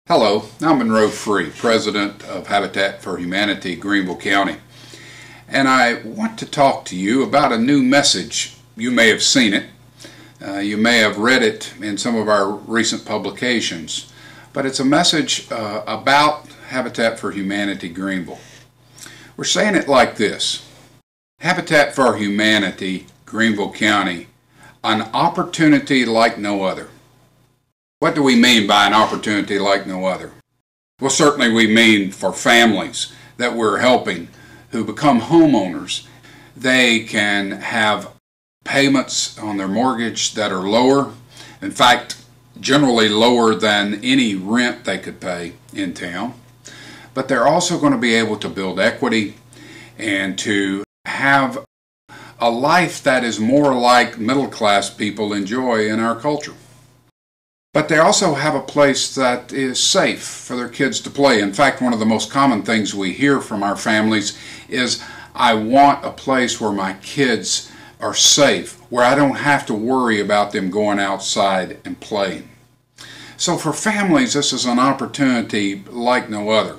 Hello, I'm Monroe, President of Habitat for Humanity, Greenville County, and I want to talk to you about a new message. You may have seen it, you may have read it in some of our recent publications, but it's a message about Habitat for Humanity Greenville. We're saying it like this: Habitat for Humanity, Greenville County, an opportunity like no other. What do we mean by an opportunity like no other? Well, certainly we mean for families that we're helping who become homeowners. They can have payments on their mortgage that are lower, in fact, generally lower than any rent they could pay in town. But they're also going to be able to build equity and to have a life that is more like middle-class people enjoy in our culture. But they also have a place that is safe for their kids to play. In fact, one of the most common things we hear from our families is, I want a place where my kids are safe, where I don't have to worry about them going outside and playing. So for families, this is an opportunity like no other.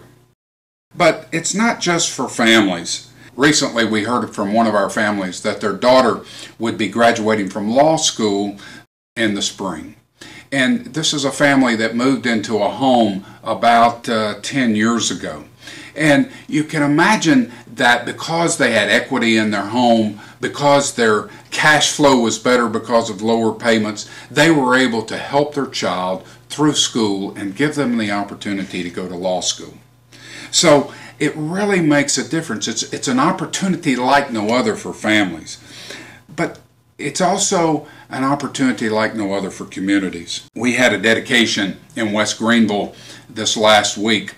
But it's not just for families. Recently, we heard from one of our families that their daughter would be graduating from law school in the spring. And this is a family that moved into a home about 10 years ago. And you can imagine that because they had equity in their home, because their cash flow was better because of lower payments, they were able to help their child through school and give them the opportunity to go to law school. So it really makes a difference. It's an opportunity like no other for families. But it's also an opportunity like no other for communities. We had a dedication in West Greenville this last week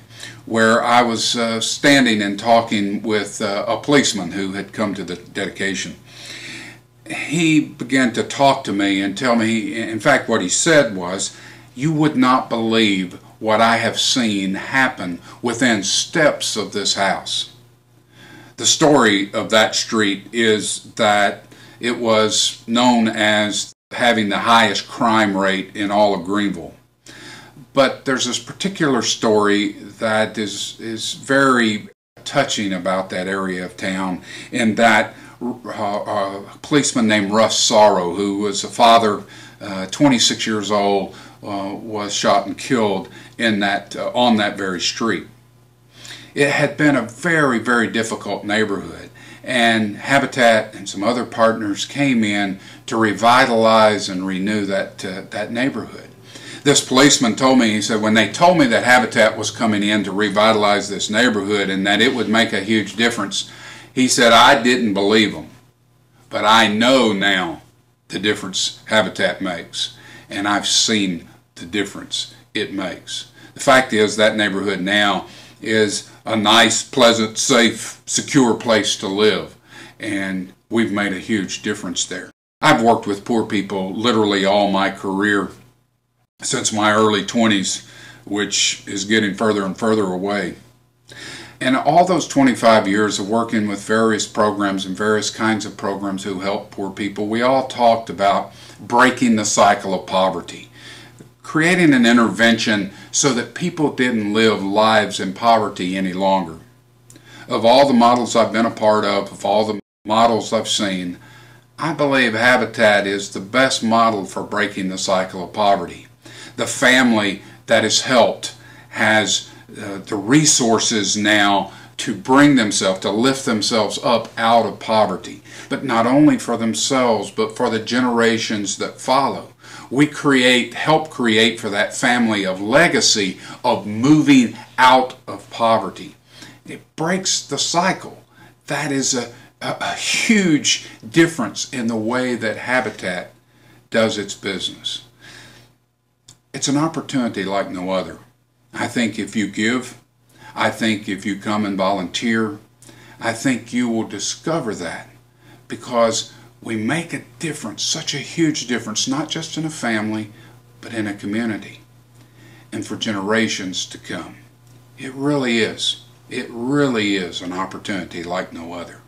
where I was standing and talking with a policeman who had come to the dedication. He began to talk to me and tell me, in fact what he said was, "You would not believe what I have seen happen within steps of this house." The story of that street is that it was known as having the highest crime rate in all of Greenville. But there's this particular story that is very touching about that area of town, in that a policeman named Russ Sorrow, who was a father, 26 years old, was shot and killed in on that very street. It had been a very, very difficult neighborhood, and Habitat and some other partners came in to revitalize and renew that neighborhood. This policeman told me, he said, when they told me that Habitat was coming in to revitalize this neighborhood and that it would make a huge difference, he said, I didn't believe them, but I know now the difference Habitat makes, and I've seen the difference it makes. The fact is, that neighborhood now is a nice, pleasant, safe, secure place to live, and we've made a huge difference there. I've worked with poor people literally all my career, since my early 20s, which is getting further and further away. And all those 25 years of working with various programs and various kinds of programs who help poor people, we all talked about breaking the cycle of poverty, creating an intervention so that people didn't live lives in poverty any longer. Of all the models I've been a part of all the models I've seen, I believe Habitat is the best model for breaking the cycle of poverty. The family that is helped has the resources now to bring themselves, to lift themselves up out of poverty, but not only for themselves, but for the generations that follow. We help create for that family a legacy of moving out of poverty. It breaks the cycle. That is a huge difference in the way that Habitat does its business. It's an opportunity like no other. I think if you give, I think if you come and volunteer, I think you will discover that, because we make a difference, such a huge difference, not just in a family, but in a community, and for generations to come. It really is an opportunity like no other.